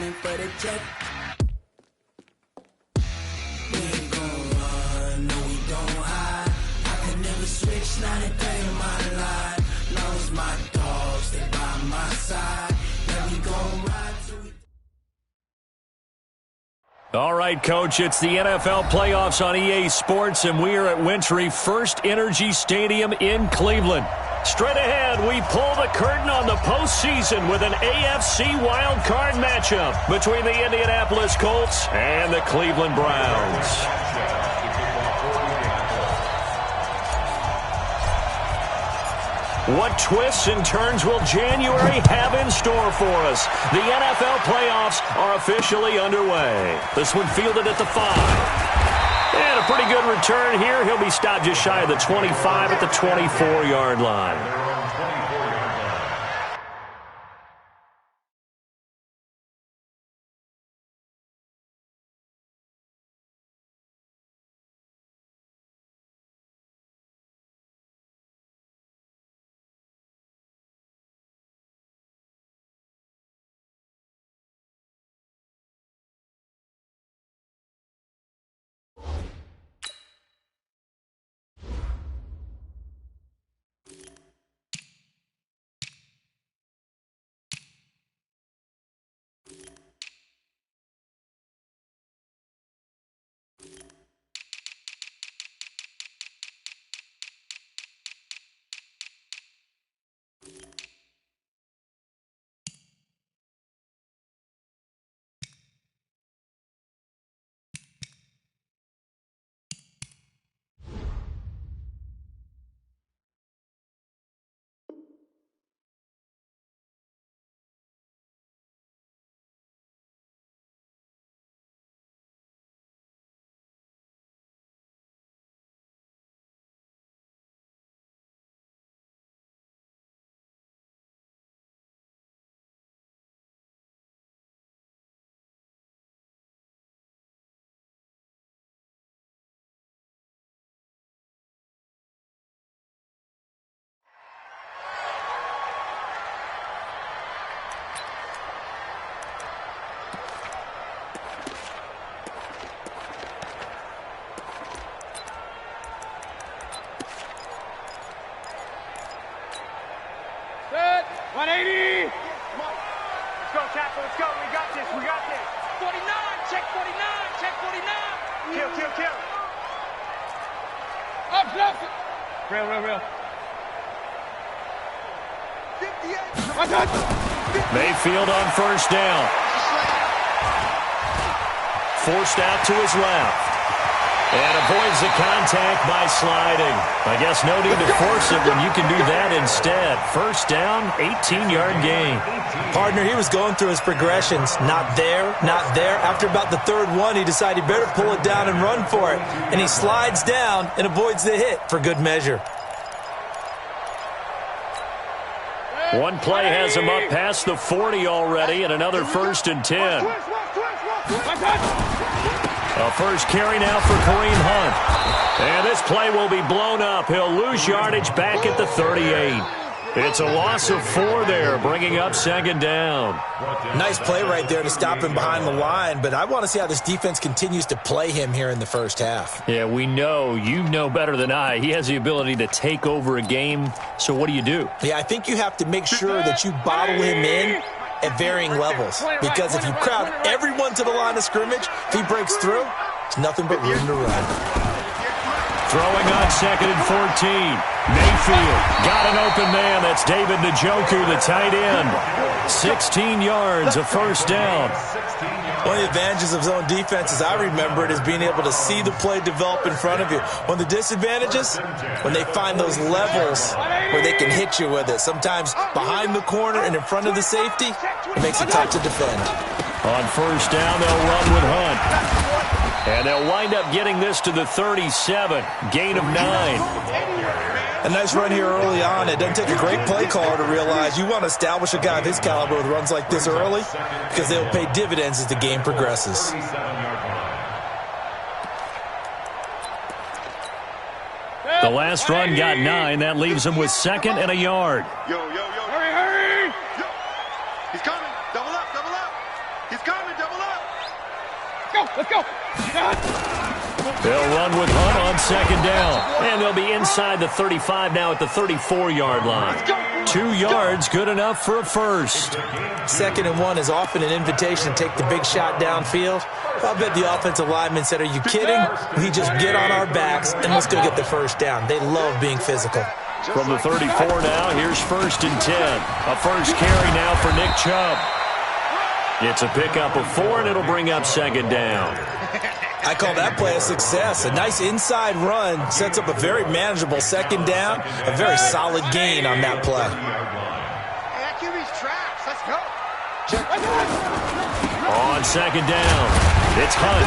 running for the check. We ain't gon' run, no we don't hide. I could never switch, not a day in my life. Long as my dogs, they by my side. Now we gon' ride till we... All right, Coach, it's the NFL playoffs on EA Sports, and we are at Wintry First Energy Stadium in Cleveland. Straight ahead, we pull the curtain on the postseason with an AFC wildcard matchup between the Indianapolis Colts and the Cleveland Browns. What twists and turns will January have in store for us? The NFL playoffs are officially underway. This one fielded at the 5. And a pretty good return here. He'll be stopped just shy of the 25 at the 24-yard line. Set. 180. Come on. Let's go, Chapel. Let's go. We got this. We got this. 49. Check 49. Check 49. Kill. Up, left. Real. 58. One touch. Mayfield on first down. Forced out to his left. And avoids the contact by sliding. I guess no need to force it when you can do that instead. First down, 18-yard gain. Partner, he was going through his progressions. Not there. After about the third one, he decided he better pull it down and run for it. And he slides down and avoids the hit for good measure. One play has him up past the 40 already, and another 1st and 10. A first carry now for Kareem Hunt. And this play will be blown up. He'll lose yardage back at the 38. It's a loss of 4 there, bringing up 2nd down. Nice play right there to stop him behind the line, but I want to see how this defense continues to play him here in the first half. Yeah, we know. You know better than I. He has the ability to take over a game, so what do you do? Yeah, I think you have to make sure that you bottle him in at varying levels, because if you crowd everyone to the line of scrimmage, if he breaks through, it's nothing but room to run. Throwing on 2nd and 14. Mayfield got an open man. That's David Njoku, the tight end. 16 yards, a first down. One of the advantages of zone defense, as I remember it, is being able to see the play develop in front of you. One of the disadvantages, when they find those levels where they can hit you with it. Sometimes behind the corner and in front of the safety, it makes it tough to defend. On first down, they'll run with Hunt. And they'll wind up getting this to the 37. Gain of 9. A nice run here early on. It doesn't take a great play caller to realize you want to establish a guy of his caliber with runs like this early, because they'll pay dividends as the game progresses. The last run got 9. That leaves him with 2nd and a yard. Hurry. Yo. He's coming. Double up. He's It's coming, double up. Let's go. They'll run with Hunt on second down. And they'll be inside the 35 now at the 34-yard line. 2 yards, good enough for a first. 2nd and 1 is often an invitation to take the big shot downfield. I bet the offensive lineman said, are you kidding? We just get on our backs and let's go get the first down. They love being physical. From the 34 now, here's 1st and 10. A first carry now for Nick Chubb. It's a pickup of 4, and it'll bring up 2nd down. I call that play a success. A nice inside run sets up a very manageable 2nd down. A very solid gain on that play. Hey, that QB's traps. Let's go. On 2nd down, it's Hunt.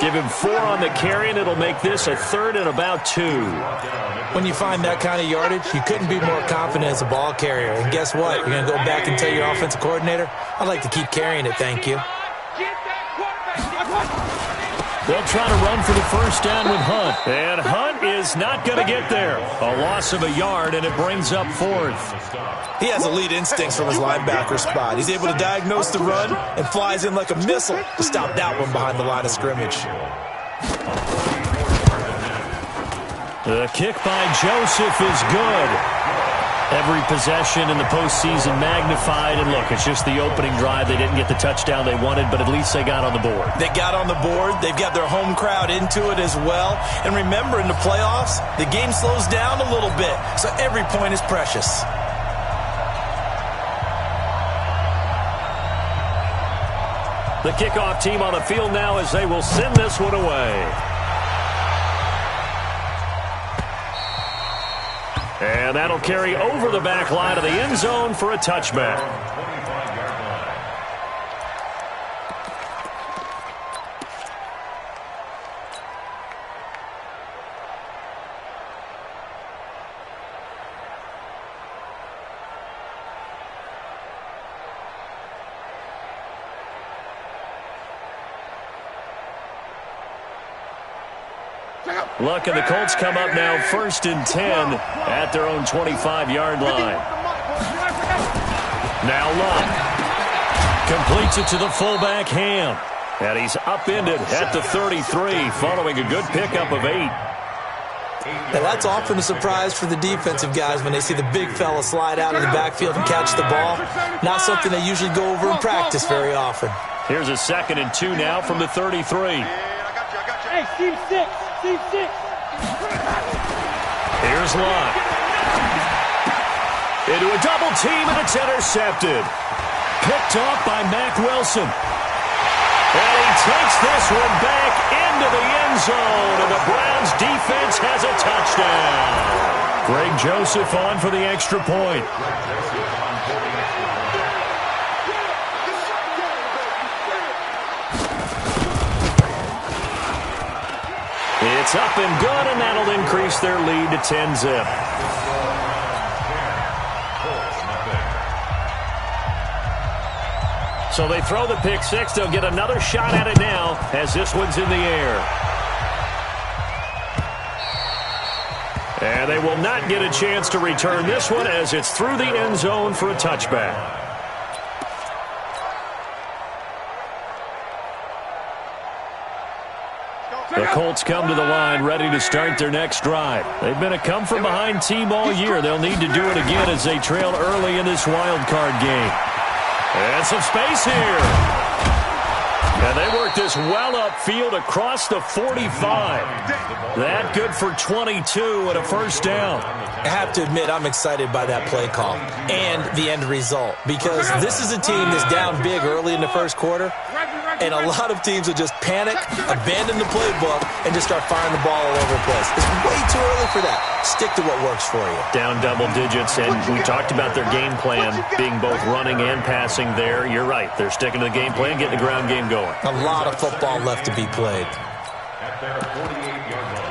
Give him 4 on the carry, and it'll make this a 3rd and about 2. When you find that kind of yardage, you couldn't be more confident as a ball carrier. And guess what? You're going to go back and tell your offensive coordinator, I'd like to keep carrying it, thank you. They'll try to run for the first down with Hunt. And Hunt is not going to get there. A loss of a yard, and it brings up 4th. He has elite instincts from his linebacker spot. He's able to diagnose the run and flies in like a missile to stop that one behind the line of scrimmage. The kick by Joseph is good. Every possession in the postseason magnified. And look, it's just the opening drive. They didn't get the touchdown they wanted, but at least they got on the board. They got on the board. They've got their home crowd into it as well. And remember, in the playoffs, the game slows down a little bit, so every point is precious. The kickoff team on the field now as they will send this one away. And that'll carry over the back line of the end zone for a touchback. Luck and the Colts come up now 1st and 10 at their own 25-yard line. Now Luck completes it to the fullback Ham. And he's upended at the 33 following a good pickup of 8. Now that's often a surprise for the defensive guys when they see the big fella slide out of the backfield and catch the ball. Not something they usually go over in practice very often. Here's a 2nd and 2 now from the 33. Hey, Steve 6. Steve 6. Here's Luck. Into a double team, and it's intercepted. Picked off by Mack Wilson. And he takes this one back into the end zone, and the Browns defense has a touchdown. Greg Joseph on for the extra point. It's up and good, and that'll increase their lead to 10-zip. So they throw the pick six. They'll get another shot at it now as this one's in the air. And they will not get a chance to return this one as it's through the end zone for a touchback. The Colts come to the line ready to start their next drive. They've been a come-from-behind team all year. They'll need to do it again as they trail early in this wild card game. And some space here. And they work this well upfield across the 45. That good for 22 and a first down. I have to admit, I'm excited by that play call and the end result because this is a team that's down big early in the first quarter, and a lot of teams will just panic, abandon the playbook, and just start firing the ball all over the place. It's way too early for that. Stick to what works for you. Down double digits, and we talked about their game plan being both running and passing there. You're right. They're sticking to the game plan, getting the ground game going. A lot of football left to be played. At their 48-yard line.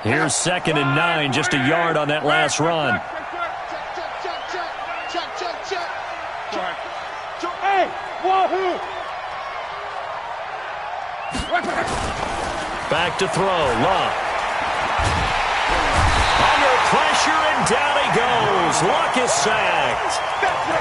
Here's 2nd and 9, just a yard on that last run. Hey, wahoo! Back to throw. Luck. Under pressure, and down he goes. Luck is sacked.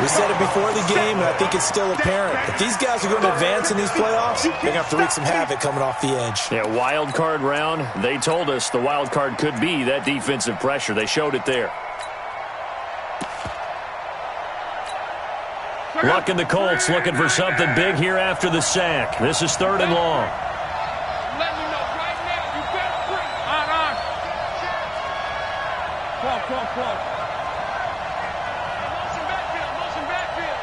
We said it before the game, and I think it's still apparent. If these guys are going to advance in these playoffs, they're going to have to wreak some havoc coming off the edge. Yeah, wild card round. They told us the wild card could be that defensive pressure. They showed it there. Luck and the Colts looking for something big here after the sack. This is 3rd and long. Let me know right now. You better bring. Close. Motion backfield.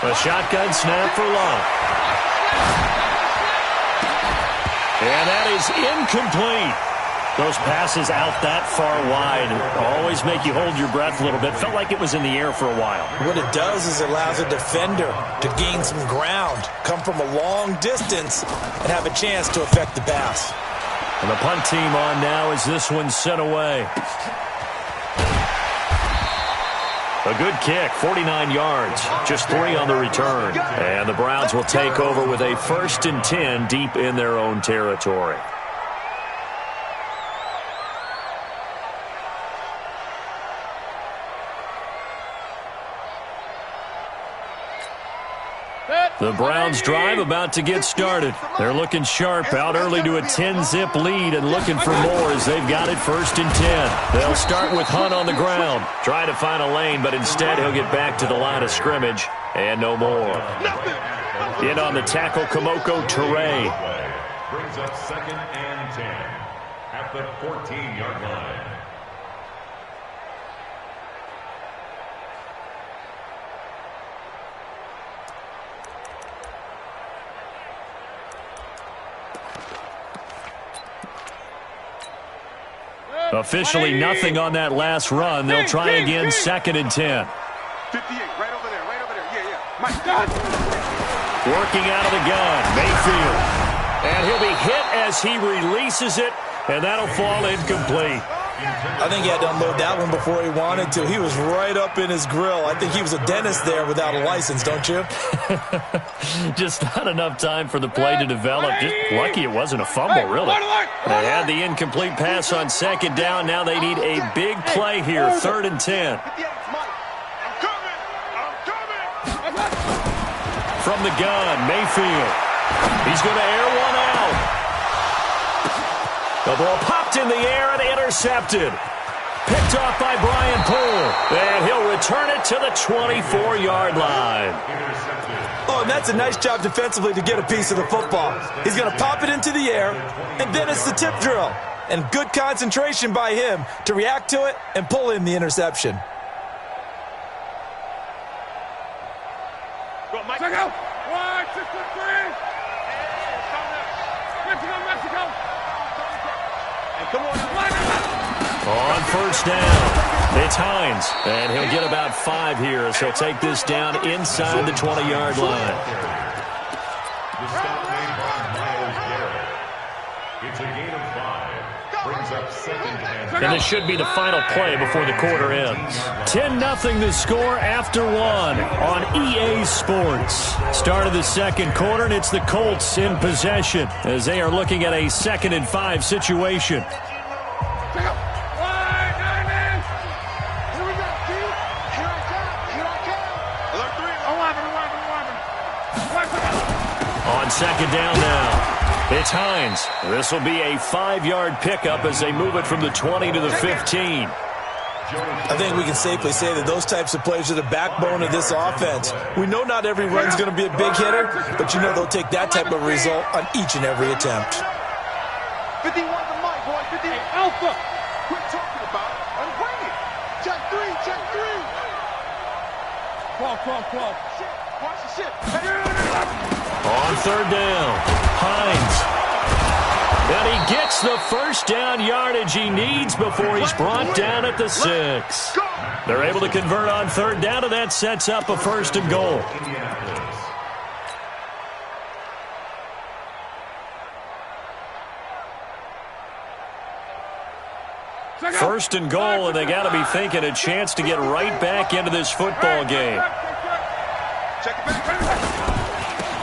A shotgun snap for Luck. And that is incomplete. Those passes out that far wide always make you hold your breath a little bit. Felt like it was in the air for a while. What it does is it allows a defender to gain some ground, come from a long distance, and have a chance to affect the pass. And the punt team on now as this one's sent away. A good kick, 49 yards, just 3 on the return. And the Browns will take over with a 1st and 10 deep in their own territory. The Browns drive about to get started. They're looking sharp, out early to a 10-zip lead and looking for more as they've got it 1st and 10. They'll start with Hunt on the ground. Try to find a lane, but instead he'll get back to the line of scrimmage and no more. In on the tackle, Kamoko Toure. Brings up 2nd and 10 at the 14-yard line. Officially nothing on that last run. They'll try again 2nd and 10. 58, right over there. Yeah. My God. Working out of the gun, Mayfield. And he'll be hit as he releases it, and that'll fall incomplete. I think he had to unload that one before he wanted to. He was right up in his grill. I think he was a dentist there without a license, don't you? Just not enough time for the play to develop. Just lucky it wasn't a fumble, really. They had the incomplete pass on 2nd down. Now they need a big play here, 3rd and 10. From the gun, Mayfield. He's going to air one out. The ball popped in the air and intercepted. Picked off by Brian Poole. And he'll return it to the 24-yard line. Oh, and that's a nice job defensively to get a piece of the football. He's going to pop it into the air, and then it's the tip drill. And good concentration by him to react to it and pull in the interception. Check out. 1, 2, 3. Mexico. Come on. On 1st down, it's Hines. And he'll get about 5 here as he'll take this down inside the 20-yard line. The stop made by Myles Garrett. It's a gain of 5. Brings up 2nd and 10. And this should be the final play before the quarter ends. 10-0 the score after 1 on EA Sports. Start of the 2nd quarter, and it's the Colts in possession as they are looking at a 2nd and 5 situation. On 2nd down now. It's Hines. This will be a 5-yard pickup as they move it from the 20 to the 15. I think we can safely say that those types of plays are the backbone of this offense. We know not every run's going to be a big hitter, but you know they'll take that type of result on each and every attempt. 51 the mic, boy. 58 Alpha. Quit talking about it and bring it. Check 3. Clock. Shit. Watch the shit. On 3rd down, Hines. And he gets the 1st down yardage he needs before he's brought down at the 6. They're able to convert on 3rd down, and that sets up a 1st and goal. 1st and goal, and they got to be thinking a chance to get right back into this football game.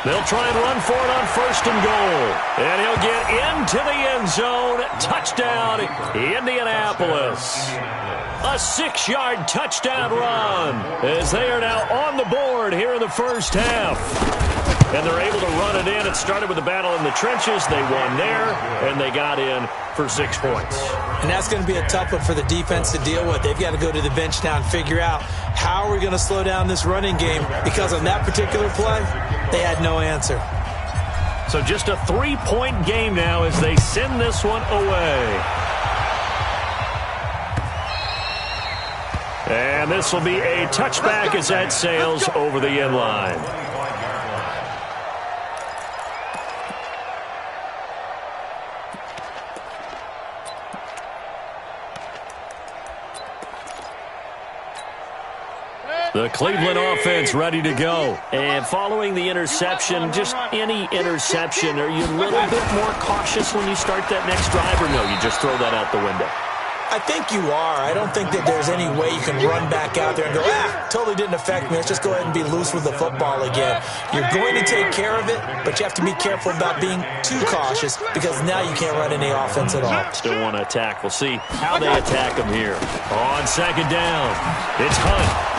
They'll try and run for it on 1st and goal. And he'll get into the end zone. Touchdown, Indianapolis. A 6-yard touchdown run as they are now on the board here in the first half. And they're able to run it in. It started with a battle in the trenches. They won there, and they got in for 6 points. And that's going to be a tough one for the defense to deal with. They've got to go to the bench now and figure out how are we going to slow down this running game, because on that particular play, they had no answer. So just a 3-point game now as they send this one away. And this will be a touchback as that sails over the end line. The Cleveland offense ready to go. And following the interception, just any interception, are you a little bit more cautious when you start that next drive, or no, you just throw that out the window? I think you are. I don't think that there's any way you can run back out there and go, totally didn't affect me. Let's just go ahead and be loose with the football again. You're going to take care of it, but you have to be careful about being too cautious, because now you can't run any offense at all. Still want to attack. We'll see how they attack them here. On 2nd down, it's Hunt.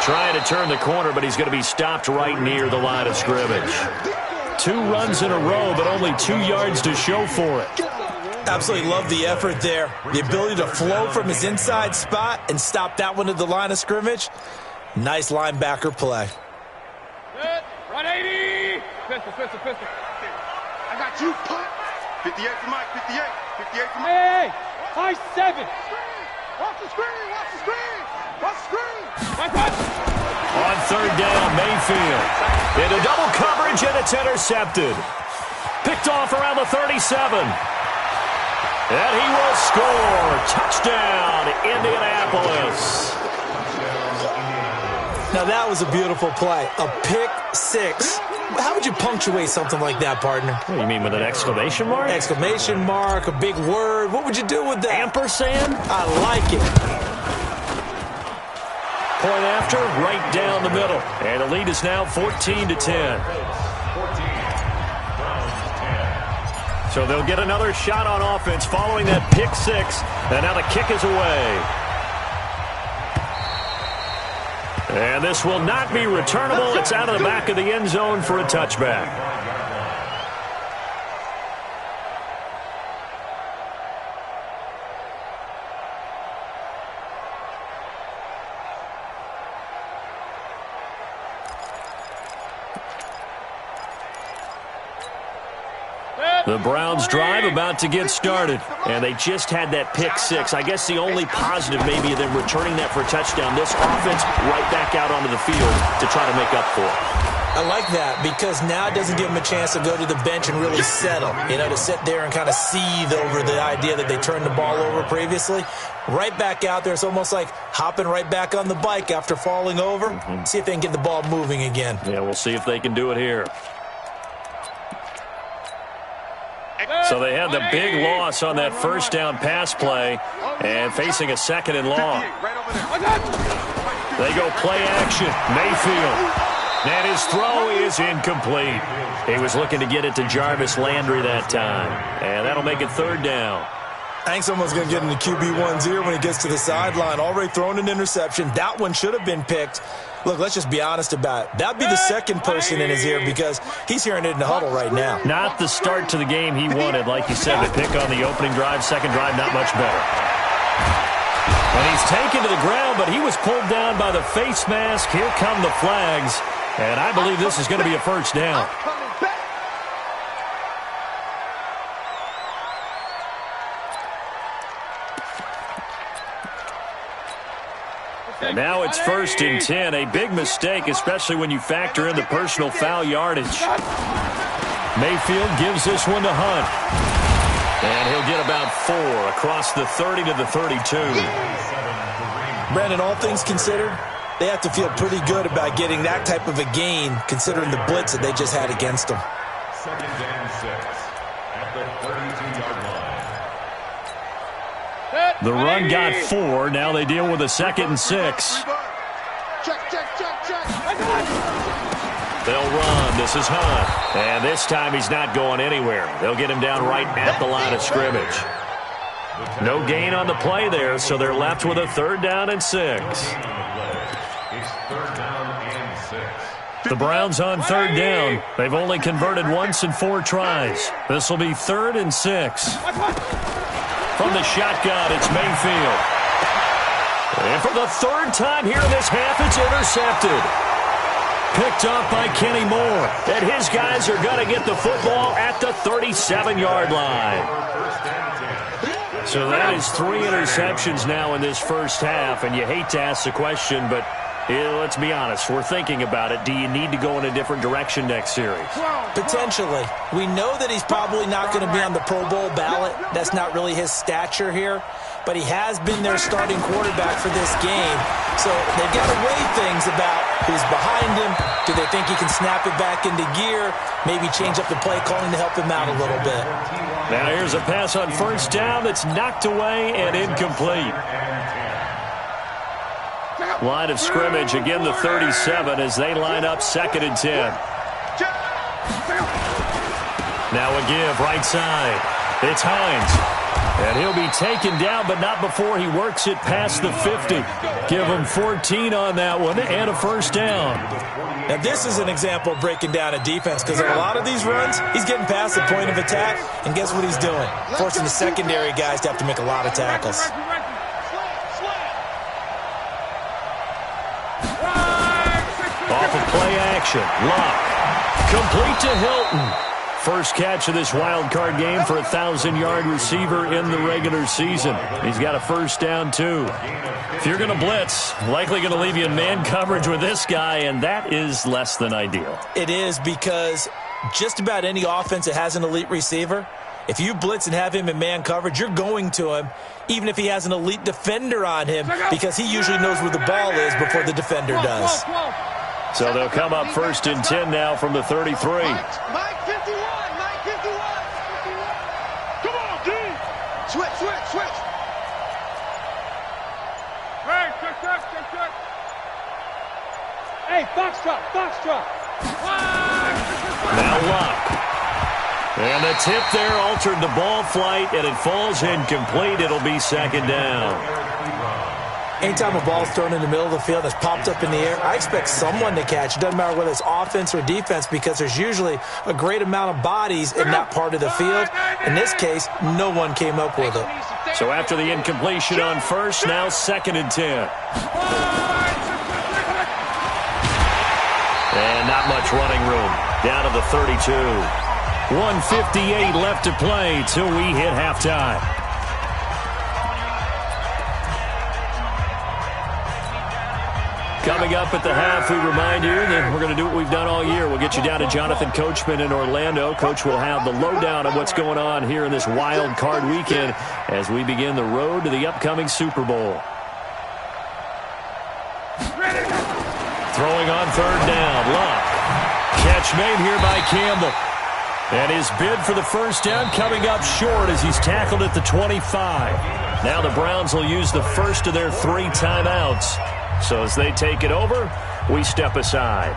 Trying to turn the corner, but he's going to be stopped right near the line of scrimmage. 2 runs in a row, but only 2 yards to show for it. Absolutely love the effort there. The ability to flow from his inside spot and stop that one at the line of scrimmage. Nice linebacker play. Run 80! Pistol. I got you, punt. 58 for Mike, 58. 58 for Mike. Hey! High 7. Watch the screen. On 3rd down, Mayfield. Into double coverage, and it's intercepted. Picked off around the 37. And he will score. Touchdown, Indianapolis. Now that was a beautiful play. A pick 6. How would you punctuate something like that, partner? What do you mean, with an exclamation mark? Exclamation mark, a big word. What would you do with that? Ampersand? I like it. Point after, right down the middle. And the lead is now 14-10. So they'll get another shot on offense following that pick 6. And now the kick is away. And this will not be returnable. It's out of the back of the end zone for a touchback. The Browns drive about to get started, and they just had that pick 6. I guess the only positive maybe of them returning that for a touchdown. This offense right back out onto the field to try to make up for it. I like that, because now it doesn't give them a chance to go to the bench and really settle, to sit there and kind of seethe over the idea that they turned the ball over previously. Right back out there. It's almost like hopping right back on the bike after falling over. See if they can get the ball moving again. Yeah, we'll see if they can do it here. So they had the big loss on that 1st down pass play, and facing a 2nd and long. They go play action. Mayfield. And his throw is incomplete. He was looking to get it to Jarvis Landry that time. And that'll make it 3rd down. I think someone's going to get in the QB1's ear when he gets to the sideline. Already thrown an interception. That one should have been picked. Look, let's just be honest about it. That'd be the 2nd person in his ear, because he's hearing it in the huddle right now. Not the start to the game he wanted. Like you said, the pick on the opening drive, 2nd drive, not much better. And he's taken to the ground, but he was pulled down by the face mask. Here come the flags. And I believe this is going to be a 1st down. And now it's 1st and 10. A big mistake, especially when you factor in the personal foul yardage. Mayfield gives this one to Hunt. And he'll get about 4 across the 30 to the 32. Brandon, all things considered, they have to feel pretty good about getting that type of a gain, considering the blitz that they just had against them. 2nd and 6 at the 32-yard line. The run got 4. Now they deal with a 2nd and 6. Check. They'll run. This is Hunt. And this time he's not going anywhere. They'll get him down right at the line of scrimmage. No gain on the play there, so they're left with a 3rd down and 6. It's 3rd down and 6. The Browns on 3rd down. They've only converted once in 4 tries. This will be 3rd and 6. From the shotgun, it's Mayfield. And for the 3rd time here in this half, it's intercepted. Picked off by Kenny Moore. And his guys are going to get the football at the 37-yard line. So that is 3 interceptions now in this first half. And you hate to ask the question, but let's be honest. We're thinking about it. Do you need to go in a different direction next series? Potentially. We know that he's probably not going to be on the Pro Bowl ballot. That's not really his stature here. But he has been their starting quarterback for this game. So they've got to weigh things about who's behind him. Do they think he can snap it back into gear? Maybe change up the play calling to help him out a little bit. Now here's a pass on 1st down that's knocked away and incomplete. Line of scrimmage, again the 37 as they line up 2nd and 10. Now a give right side. It's Hines. And he'll be taken down, but not before he works it past the 50. Give him 14 on that one and a 1st down. Now this is an example of breaking down a defense because in a lot of these runs, he's getting past the point of attack, and guess what he's doing? Forcing the secondary guys to have to make a lot of tackles. Off of play action, Luck. Complete to Hilton. First catch of this wild card game for a 1,000-yard receiver in the regular season. He's got a 1st down, too. If you're going to blitz, likely going to leave you in man coverage with this guy, and that is less than ideal. It is because just about any offense that has an elite receiver, if you blitz and have him in man coverage, you're going to him, even if he has an elite defender on him, because he usually knows where the ball is before the defender does. So they'll come up 1st and 10 now from the 33. Mike 51, Mike 51. Come on, D. Switch. Hey, check. Hey, Foxtrot. Now Luck. And the tip there altered the ball flight, and it falls incomplete. It'll be 2nd down. Anytime a ball's thrown in the middle of the field that's popped up in the air, I expect someone to catch. It doesn't matter whether it's offense or defense because there's usually a great amount of bodies in that part of the field. In this case, no one came up with it. So after the incompletion on 1st, now 2nd and 10. And not much running room. Down to the 32. 1:58 left to play till we hit halftime. Coming up at the half, we remind you that we're going to do what we've done all year. We'll get you down to Jonathan Coachman in Orlando. Coach will have the lowdown of what's going on here in this wild card weekend as we begin the road to the upcoming Super Bowl. Throwing on 3rd down, Luck. Catch made here by Campbell. And his bid for the 1st down coming up short as he's tackled at the 25. Now the Browns will use the first of their 3 timeouts. So as they take it over, we step aside.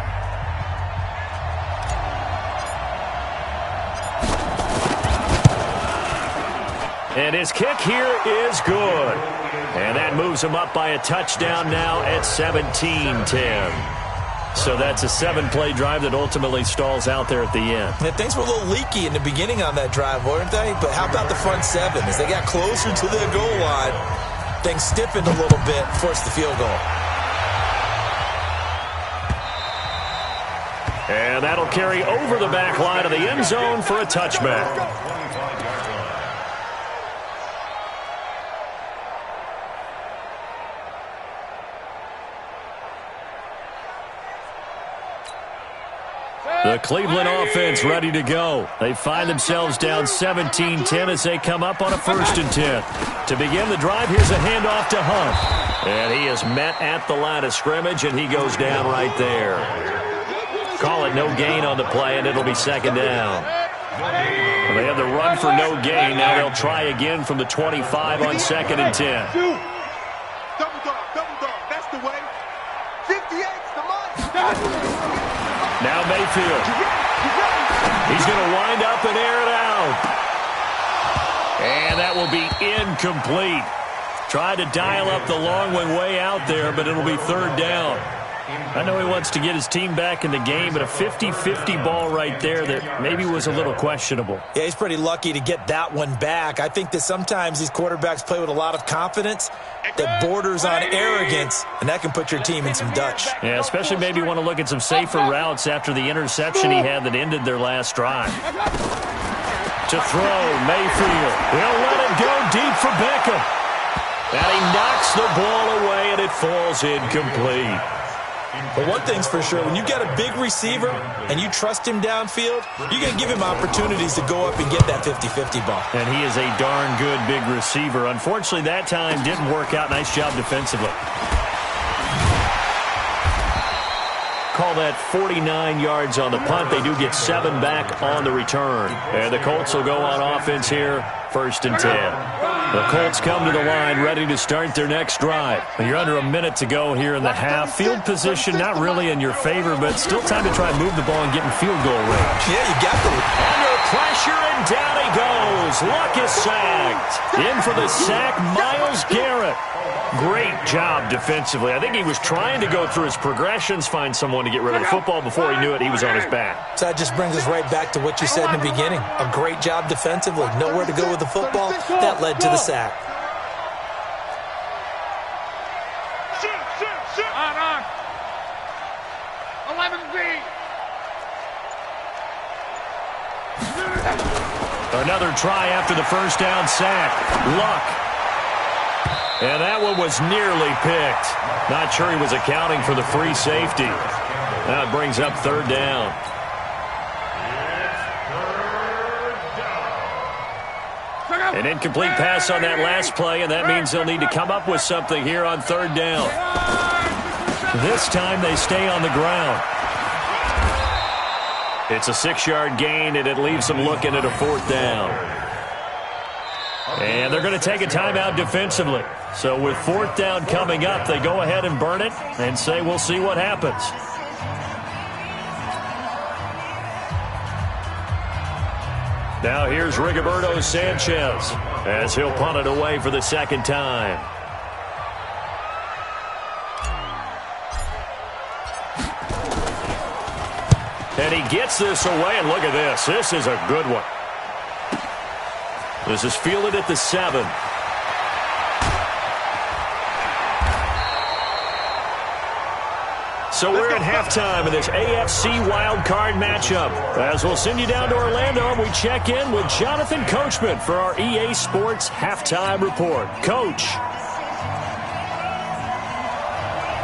And his kick here is good. And that moves him up by a touchdown now at 17-10. So that's a 7-play drive that ultimately stalls out there at the end. And things were a little leaky in the beginning on that drive, weren't they? But how about the front 7? As they got closer to their goal line, things stiffened a little bit, forced the field goal. And that'll carry over the back line of the end zone for a touchback. The Cleveland offense ready to go. They find themselves down 17-10 as they come up on a 1st and 10. To begin the drive, here's a handoff to Hunt. And he is met at the line of scrimmage, and he goes down right there. Call it no gain on the play, and it'll be 2nd down. Well, they have the run for no gain. Now they'll try again from the 25 on 2nd and 10. Double dog. That's the way. 58's the money. Now Mayfield. He's going to wind up and air it out. And that will be incomplete. Tried to dial up the long one way out there, but it'll be third down. I know he wants to get his team back in the game, but a 50-50 ball right there that maybe was a little questionable. Yeah, he's pretty lucky to get that one back. I think that sometimes these quarterbacks play with a lot of confidence that borders on arrogance, and that can put your team in some Dutch. Yeah, especially maybe want to look at some safer routes after the interception he had that ended their last drive. To throw, Mayfield. He'll let it go deep for Beckham. And he knocks the ball away, and it falls incomplete. But one thing's for sure, when you get a big receiver and you trust him downfield, you're going to give him opportunities to go up and get that 50-50 ball. And he is a darn good big receiver. Unfortunately, that time didn't work out. Nice job defensively. Call that 49 yards on the punt. They do get 7 back on the return. And the Colts will go on offense here, 1st and 10. The Colts come to the line ready to start their next drive. You're under a minute to go here in the half. Field position not really in your favor, but still time to try and move the ball and get in field goal range. Yeah, you got to. Under pressure, and down he goes. Luck is sacked. In for the sack, Myles Garrett. Great job defensively. I think he was trying to go through his progressions, find someone to get rid of the football. Before he knew it, he was on his back. So that just brings us right back to what you said in the beginning. A great job defensively. Nowhere to go with the football. That led to the sack. On. 11B. Another try after the first down sack. Luck. And that one was nearly picked. Not sure he was accounting for the free safety. That brings up third down. An incomplete pass on that last play, and that means they'll need to come up with something here on third down. This time they stay on the ground. It's a 6-yard gain, and it leaves them looking at a fourth down. And they're going to take a timeout defensively. So with fourth down coming up, they go ahead and burn it and say we'll see what happens. Now here's Rigoberto Sanchez as he'll punt it away for the second time. And he gets this away, and look at this. This is a good one. This is fielded at the 7. So we're at halftime in this AFC wildcard matchup. As we'll send you down to Orlando, and we check in with Jonathan Coachman for our EA Sports Halftime Report. Coach.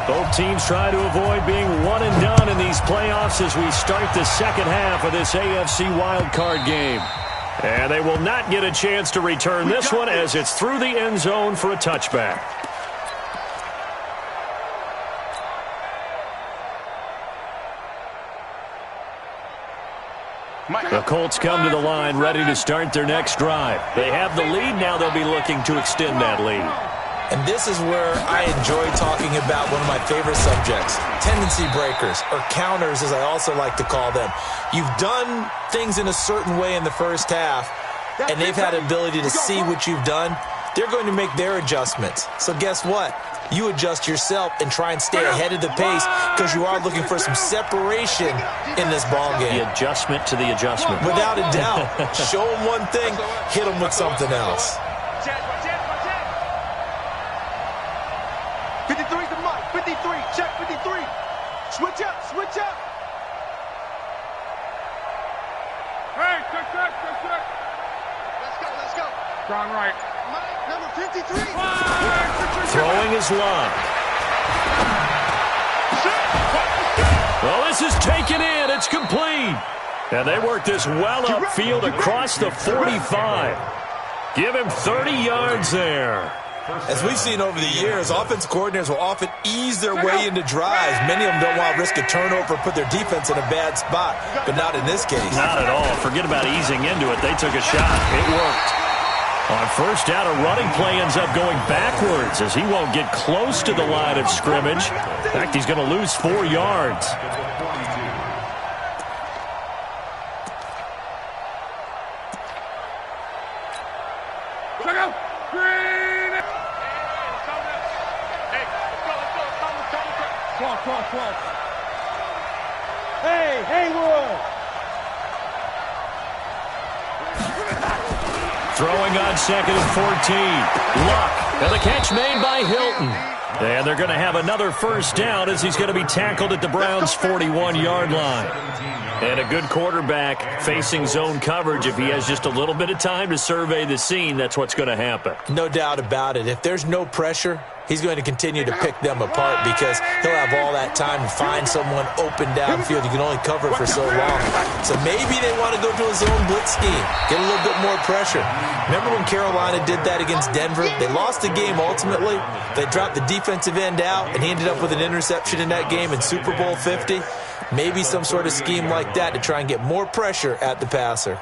Both teams try to avoid being one and done in these playoffs as we start the second half of this AFC wildcard game. And they will not get a chance to return this one as it's through the end zone for a touchback. The Colts come to the line ready to start their next drive. They have the lead. Now they'll be looking to extend that lead. And this is where I enjoy talking about one of my favorite subjects, tendency breakers, or counters as I also like to call them. You've done things in a certain way in the first half, and they've had the ability to see what you've done. They're going to make their adjustments. So guess what? You adjust yourself and try and stay ahead of the pace because you are looking for some separation in this ball game. The adjustment to the adjustment. Without a doubt. Show them one thing, hit them with something else. 53's the mark. 53. Check 53. Switch up. Switch up. Hey, check. Let's go. Strong right. Number 53. Throwing is Love. Well, this is taken in. It's complete. And they work this well upfield across the 45. Give him 30 yards there. As we've seen over the years, offense coordinators will often ease their way into drives. Many of them don't want to risk a turnover or put their defense in a bad spot, but not in this case. Not at all. Forget about easing into it. They took a shot. It worked. On first down, a running play ends up going backwards as he won't get close to the line of scrimmage. In fact, he's going to lose 4 yards. Green! Hey, let's go. Hey, Haywood! Throwing on 2nd and 14. Luck. And the catch made by Hilton. And they're going to have another first down as he's going to be tackled at the Browns' 41-yard line. And a good quarterback facing zone coverage. If he has just a little bit of time to survey the scene, that's what's going to happen. No doubt about it. If there's no pressure, he's going to continue to pick them apart because he'll have all that time to find someone open downfield. You can only cover for so long. So maybe they want to go to a zone blitz scheme, get a little bit more pressure. Remember when Carolina did that against Denver? They lost the game ultimately. They dropped the defensive end out, and he ended up with an interception in that game in Super Bowl 50. Maybe some sort of scheme like that to try and get more pressure at the passer.